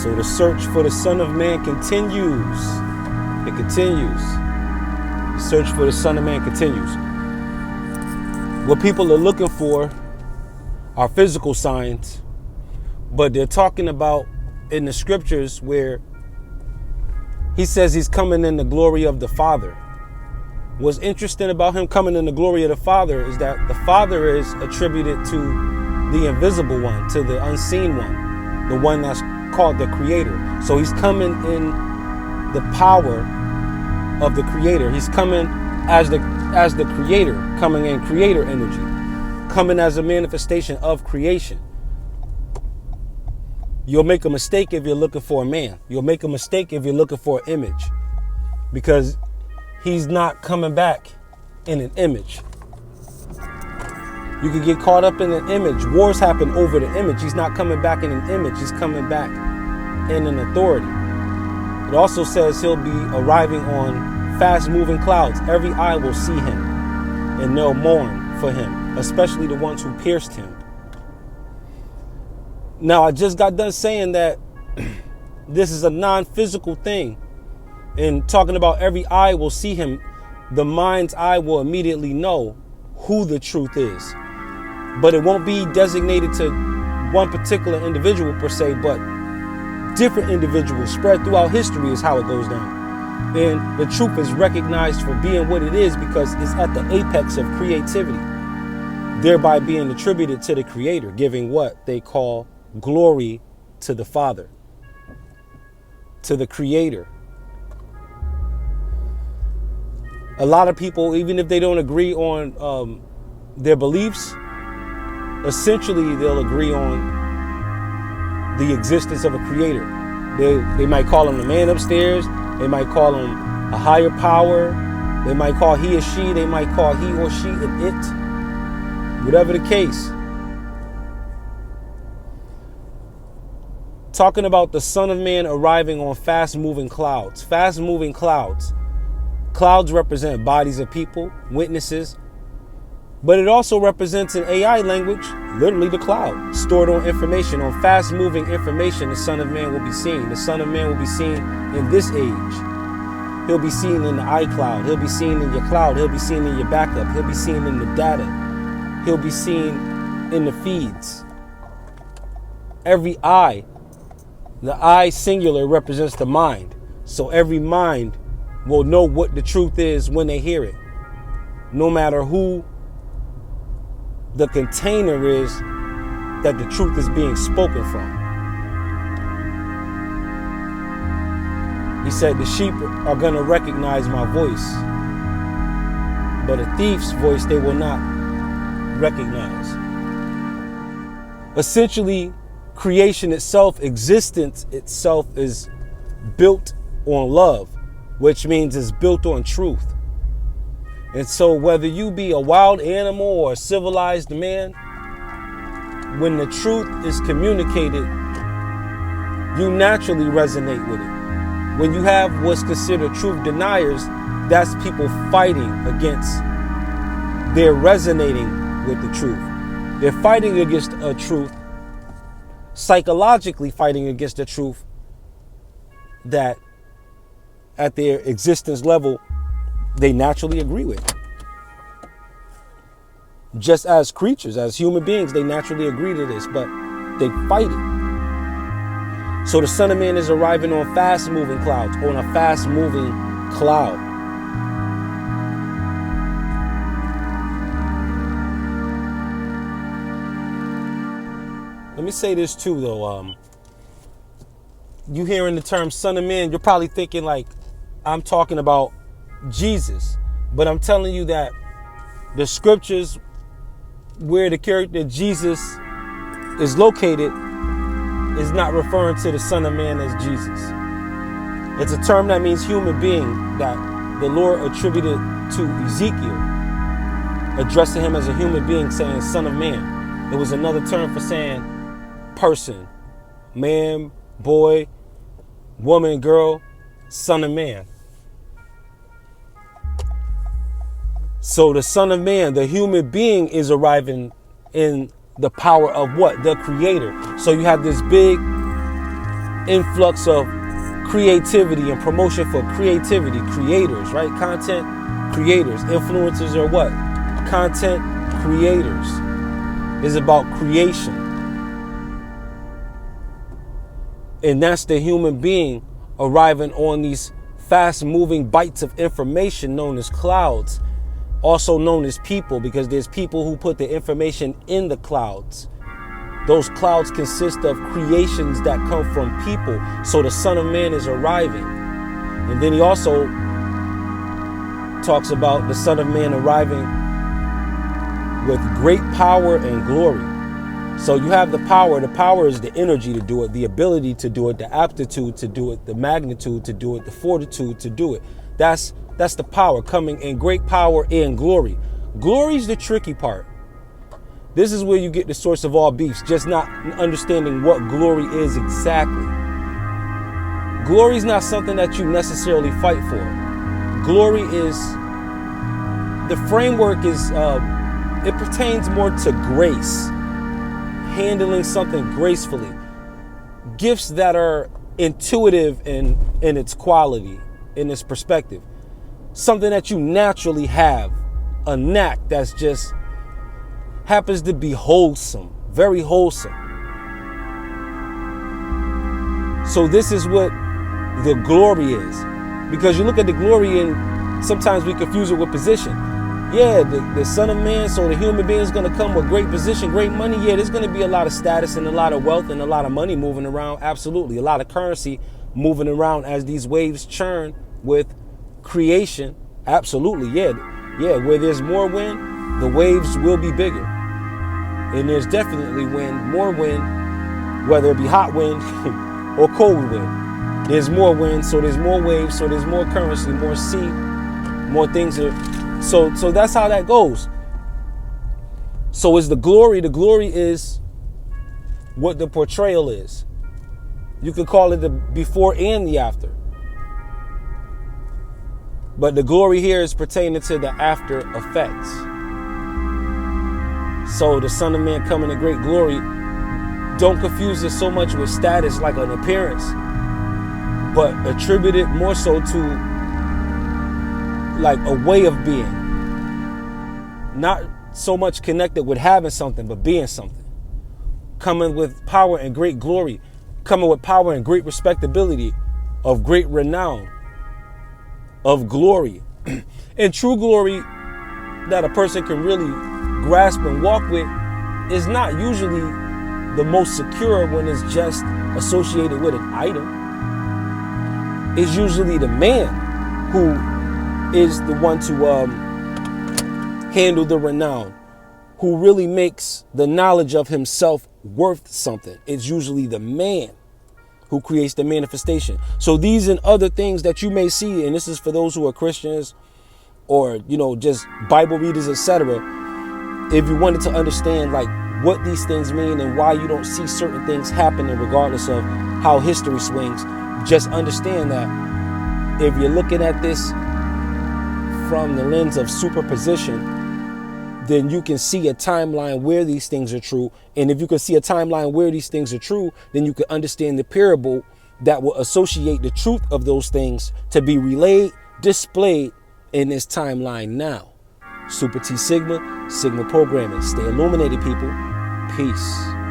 So the search for the Son of Man continues. It continues. The search for the Son of Man continues. What people are looking for are physical signs, but they're talking about in the scriptures where he says he's coming in the glory of the Father. What's interesting about him coming in the glory of the Father is that the Father is attributed to the invisible one, to the unseen one, the one that's called the Creator. So he's coming in the power of the Creator. He's coming as the Creator, coming in Creator energy, coming as a manifestation of creation. You'll make a mistake if you're looking for a man. You'll make a mistake if you're looking for an image, because he's not coming back in an image. You could get caught up in an image. Wars happen over the image. He's not coming back in an image. He's coming back in an authority. It also says he'll be arriving on fast-moving clouds. Every eye will see him, and they'll mourn for him, especially the ones who pierced him. Now, I just got done saying that this is a non-physical thing. And talking about every eye will see him, the mind's eye will immediately know who the truth is. But it won't be designated to one particular individual per se, but different individuals spread throughout history is how it goes down. And the truth is recognized for being what it is because it's at the apex of creativity, thereby being attributed to the Creator, giving what they call glory to the Father, to the Creator. A lot of people, even if they don't agree on their beliefs, essentially they'll agree on the existence of a Creator. They might call him the man upstairs. They might call him a higher power. They might call he or she. They might call he or she an it. Whatever the case. Talking about the Son of Man arriving on fast-moving clouds. Fast-moving clouds. Clouds represent bodies of people, witnesses, but it also represents in AI language, literally the cloud, stored on information, on fast-moving information. The Son of Man will be seen. The Son of Man will be seen in this age. He'll be seen in the iCloud. He'll be seen in your cloud. He'll be seen in your backup. He'll be seen in the data. He'll be seen in the feeds. Every eye, the I singular represents the mind. So every mind will know what the truth is when they hear it, no matter who the container is that the truth is being spoken from. He said the sheep are going to recognize my voice, but a thief's voice they will not recognize. Essentially, creation itself, existence itself is built on love, which means it's built on truth. And so whether you be a wild animal or a civilized man, when the truth is communicated, you naturally resonate with it. When you have what's considered truth deniers, that's people fighting against, they're resonating with the truth. They're fighting against a truth, psychologically fighting against the truth that at their existence level, they naturally agree with. Just as creatures, as human beings, they naturally agree to this, but they fight it. So the Son of Man is arriving on fast-moving clouds, on a fast-moving cloud. Let me say this too, though. You hearing the term Son of Man, you're probably thinking like, I'm talking about Jesus, but I'm telling you that the scriptures where the character Jesus is located is not referring to the Son of Man as Jesus. It's a term that means human being that the Lord attributed to Ezekiel, addressing him as a human being, saying Son of Man. It was another term for saying person, man, boy, woman, girl, Son of Man. So the Son of Man, the human being, is arriving in the power of what? The Creator. So you have this big influx of creativity and promotion for creativity, creators, right? Content creators. Influencers are what? Content creators. Is about creation. And that's the human being arriving on these fast-moving bites of information known as clouds, also known as people, because there's people who put the information in the clouds. Those clouds consist of creations that come from people. So the Son of Man is arriving. And then he also talks about the Son of Man arriving with great power and glory. So you have the power. The power is the energy to do it, the ability to do it, the aptitude to do it, the magnitude to do it, the fortitude to do it. That's the power, coming in great power and glory. Glory is the tricky part. This is where you get the source of all beefs, just not understanding what glory is exactly. Glory is not something that you necessarily fight for. Glory is, the framework is, it pertains more to grace. Handling something gracefully, gifts that are intuitive in its quality, in its perspective, something that you naturally have, a knack that's just happens to be wholesome, very wholesome. So this is what the glory is, because you look at the glory and sometimes we confuse it with position. Yeah, the Son of Man, so the human being is going to come with great position, great money. Yeah, there's going to be a lot of status and a lot of wealth and a lot of money moving around. Absolutely. A lot of currency moving around as these waves churn with creation. Absolutely. Yeah. Where there's more wind, the waves will be bigger. And there's definitely wind, more wind, whether it be hot wind or cold wind. There's more wind, so there's more waves, so there's more currency, more sea, more things are. So that's how that goes. So is the glory is what the portrayal is. You could call it the before and the after. But the glory here is pertaining to the after effects. So the Son of Man coming in great glory, don't confuse it so much with status like an appearance, but attribute it more so to like a way of being. Not so much connected with having something, but being something. Coming with power and great glory. Coming with power and great respectability, of great renown, of glory. And true glory that a person can really grasp and walk with is not usually the most secure when it's just associated with an item. It's usually the man who is the one to handle the renown, who really makes the knowledge of himself worth something. It's usually the man who creates the manifestation. So these and other things that you may see, and this is for those who are Christians or, just Bible readers, etc. If you wanted to understand like what these things mean and why you don't see certain things happening regardless of how history swings, just understand that if you're looking at this from the lens of superposition, then you can see a timeline where these things are true. And if you can see a timeline where these things are true, then you can understand the parable that will associate the truth of those things to be relayed, displayed in this timeline now. Super T Sigma, Sigma Programming. Stay illuminated, people. Peace.